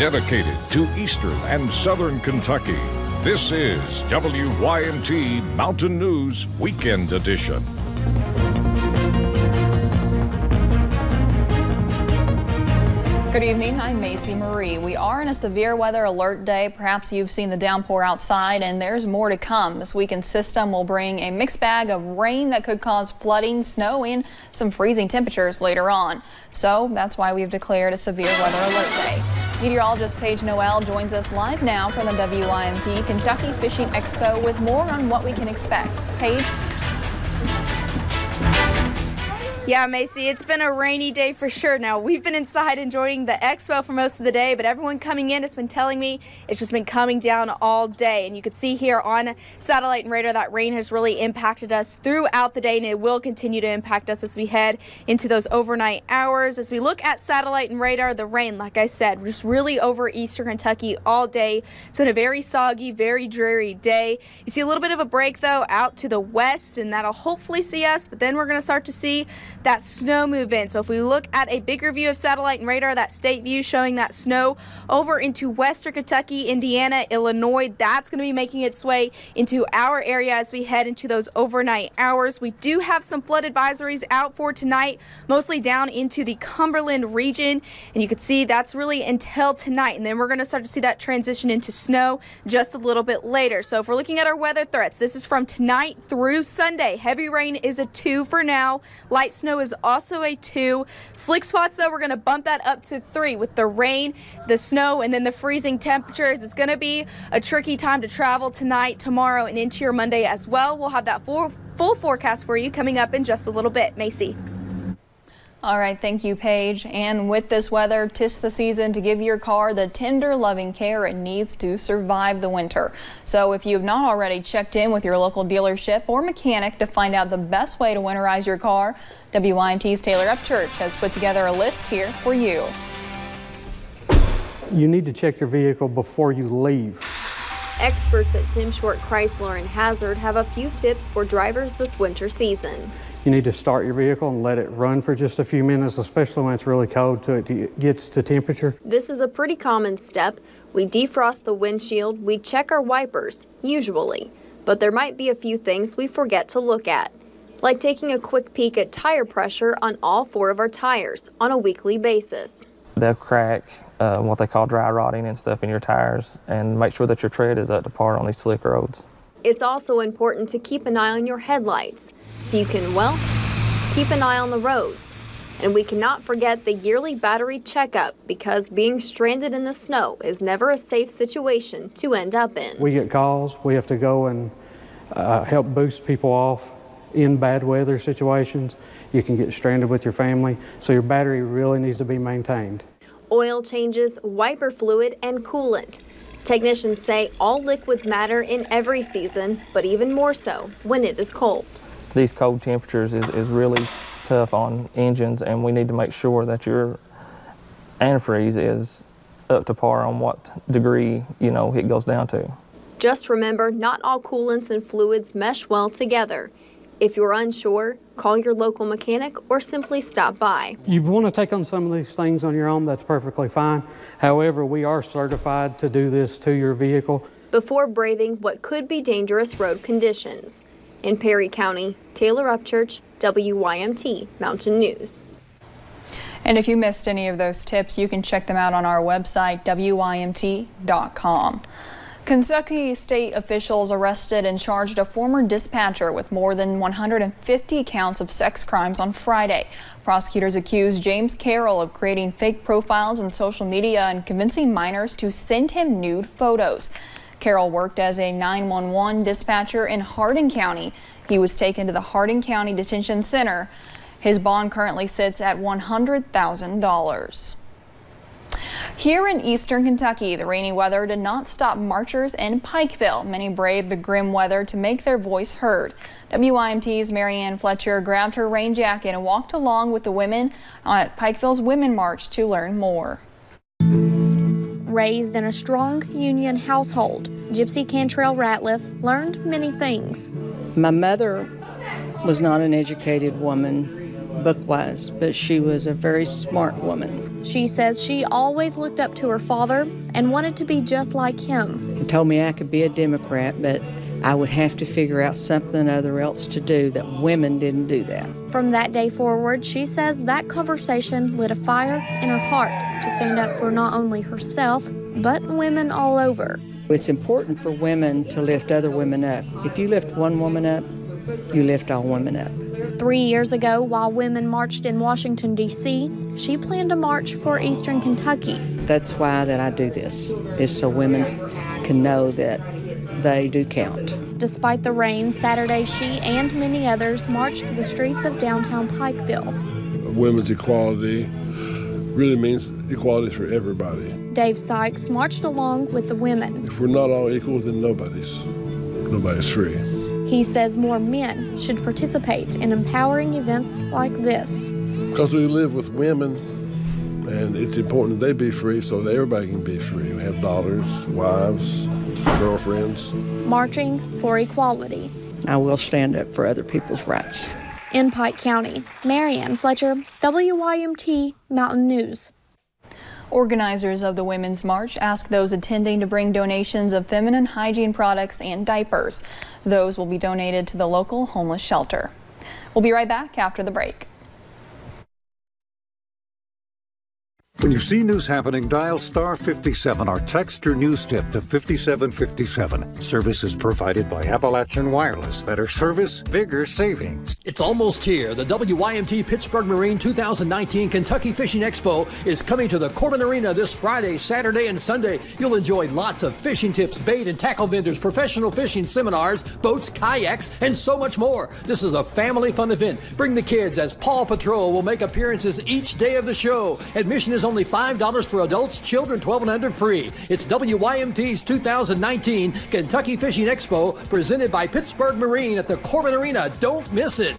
dedicated to eastern and southern Kentucky. This is WYMT Mountain News Weekend Edition. Good evening, I'm Macy Marie. We are in a severe weather alert day. Perhaps you've seen the downpour outside, and there's more to come. This weekend system will bring a mixed bag of rain that could cause flooding, snow, and some freezing temperatures later on. So that's why we've declared a severe weather alert day. Meteorologist Paige Noel joins us live now from the WYMT Kentucky Fishing Expo with more on what we can expect. Paige? Yeah, Macy, it's been a rainy day for sure. Now, we've been inside enjoying the expo for most of the day, but everyone coming in has been telling me it's just been coming down all day. And you can see here on satellite and radar that rain has really impacted us throughout the day, and it will continue to impact us as we head into those overnight hours. As we look at satellite and radar, the rain, like I said, just really over eastern Kentucky all day. It's been a very soggy, very dreary day. You see a little bit of a break, though, out to the west, and that'll hopefully see us, but then we're going to start to see that snow move in. So if we look at a bigger view of satellite and radar, that state view showing that snow over into western Kentucky, Indiana, Illinois, that's going to be making its way into our area as we head into those overnight hours. We do have some flood advisories out for tonight, mostly down into the Cumberland region, and you can see that's really until tonight, and then we're going to start to see that transition into snow just a little bit later. So if we're looking at our weather threats, this is from tonight through Sunday. Heavy rain is a 2 for now. Light snow is also a 2. Slick spots, though, we're going to bump that up to 3 with the rain, the snow, and then the freezing temperatures. It's going to be a tricky time to travel tonight, tomorrow, and into your Monday as well. We'll have that full forecast for you coming up in just a little bit. Macy. All right, thank you, Paige. And with this weather, 'tis the season to give your car the tender, loving care it needs to survive the winter. So if you've not already checked in with your local dealership or mechanic to find out the best way to winterize your car, WYMT's Taylor Upchurch has put together a list here for you. You need to check your vehicle before you leave. Experts at Tim Short Chrysler and Hazard have a few tips for drivers this winter season. You need to start your vehicle and let it run for just a few minutes, especially when it's really cold till it gets to temperature. This is a pretty common step. We defrost the windshield, we check our wipers, usually. But there might be a few things we forget to look at, like taking a quick peek at tire pressure on all 4 of our tires on a weekly basis. They'll crack what they call dry rotting and stuff in your tires, and make sure that your tread is up to par on these slick roads. It's also important to keep an eye on your headlights so you can, well, keep an eye on the roads. And we cannot forget the yearly battery checkup, because being stranded in the snow is never a safe situation to end up in. We get calls. We have to go and help boost people off in bad weather situations. You can get stranded with your family, so your battery really needs to be maintained. Oil changes, wiper fluid, and coolant. Technicians say all liquids matter in every season, but even more so when it is cold. These cold temperatures is really tough on engines, and we need to make sure that your antifreeze is up to par on what degree, it goes down to. Just remember, not all coolants and fluids mesh well together. If you're unsure, call your local mechanic or simply stop by. You want to take on some of these things on your own, that's perfectly fine. However, we are certified to do this to your vehicle before braving what could be dangerous road conditions. In Perry County, Taylor Upchurch, WYMT Mountain News. And if you missed any of those tips, you can check them out on our website, WYMT.com. Kentucky state officials arrested and charged a former dispatcher with more than 150 counts of sex crimes on Friday. Prosecutors accused James Carroll of creating fake profiles on social media and convincing minors to send him nude photos. Carroll worked as a 911 dispatcher in Hardin County. He was taken to the Hardin County Detention Center. His bond currently sits at $100,000. Here in eastern Kentucky, the rainy weather did not stop marchers in Pikeville. Many braved the grim weather to make their voice heard. WYMT's Marianne Fletcher grabbed her rain jacket and walked along with the women at Pikeville's Women March to learn more. Raised in a strong Union household, Gypsy Cantrell Ratliff learned many things. My mother was not an educated woman. book-wise, but she was a very smart woman. She says she always looked up to her father and wanted to be just like him. He told me I could be a Democrat, but I would have to figure out something other else to do, that women didn't do that. From that day forward, she says that conversation lit a fire in her heart to stand up for not only herself, but women all over. It's important for women to lift other women up. If you lift one woman up, you lift all women up. 3 years ago, while women marched in Washington, D.C., she planned a march for Eastern Kentucky. That's why that I do this, is so women can know that they do count. Despite the rain, Saturday she and many others marched the streets of downtown Pikeville. Women's equality really means equality for everybody. Dave Sykes marched along with the women. If we're not all equal, then nobody's free. He says more men should participate in empowering events like this. Because we live with women, and it's important that they be free so that everybody can be free. We have daughters, wives, girlfriends. Marching for equality. I will stand up for other people's rights. In Pike County, Marianne Fletcher, WYMT Mountain News. Organizers of the Women's March ask those attending to bring donations of feminine hygiene products and diapers. Those will be donated to the local homeless shelter. We'll be right back after the break. When you see news happening, dial star 57 or text your news tip to 5757. Service is provided by Appalachian Wireless. Better service, bigger savings. It's almost here. The WYMT Pittsburgh Marine 2019 Kentucky Fishing Expo is coming to the Corbin Arena this Friday, Saturday, and Sunday. You'll enjoy lots of fishing tips, bait and tackle vendors, professional fishing seminars, boats, kayaks, and so much more. This is a family fun event. Bring the kids as Paw Patrol will make appearances each day of the show. Admission is only $5 for adults, children 12 and under free. It's WYMT's 2019 Kentucky Fishing Expo presented by Pittsburgh Marine at the Corbin Arena. Don't miss it.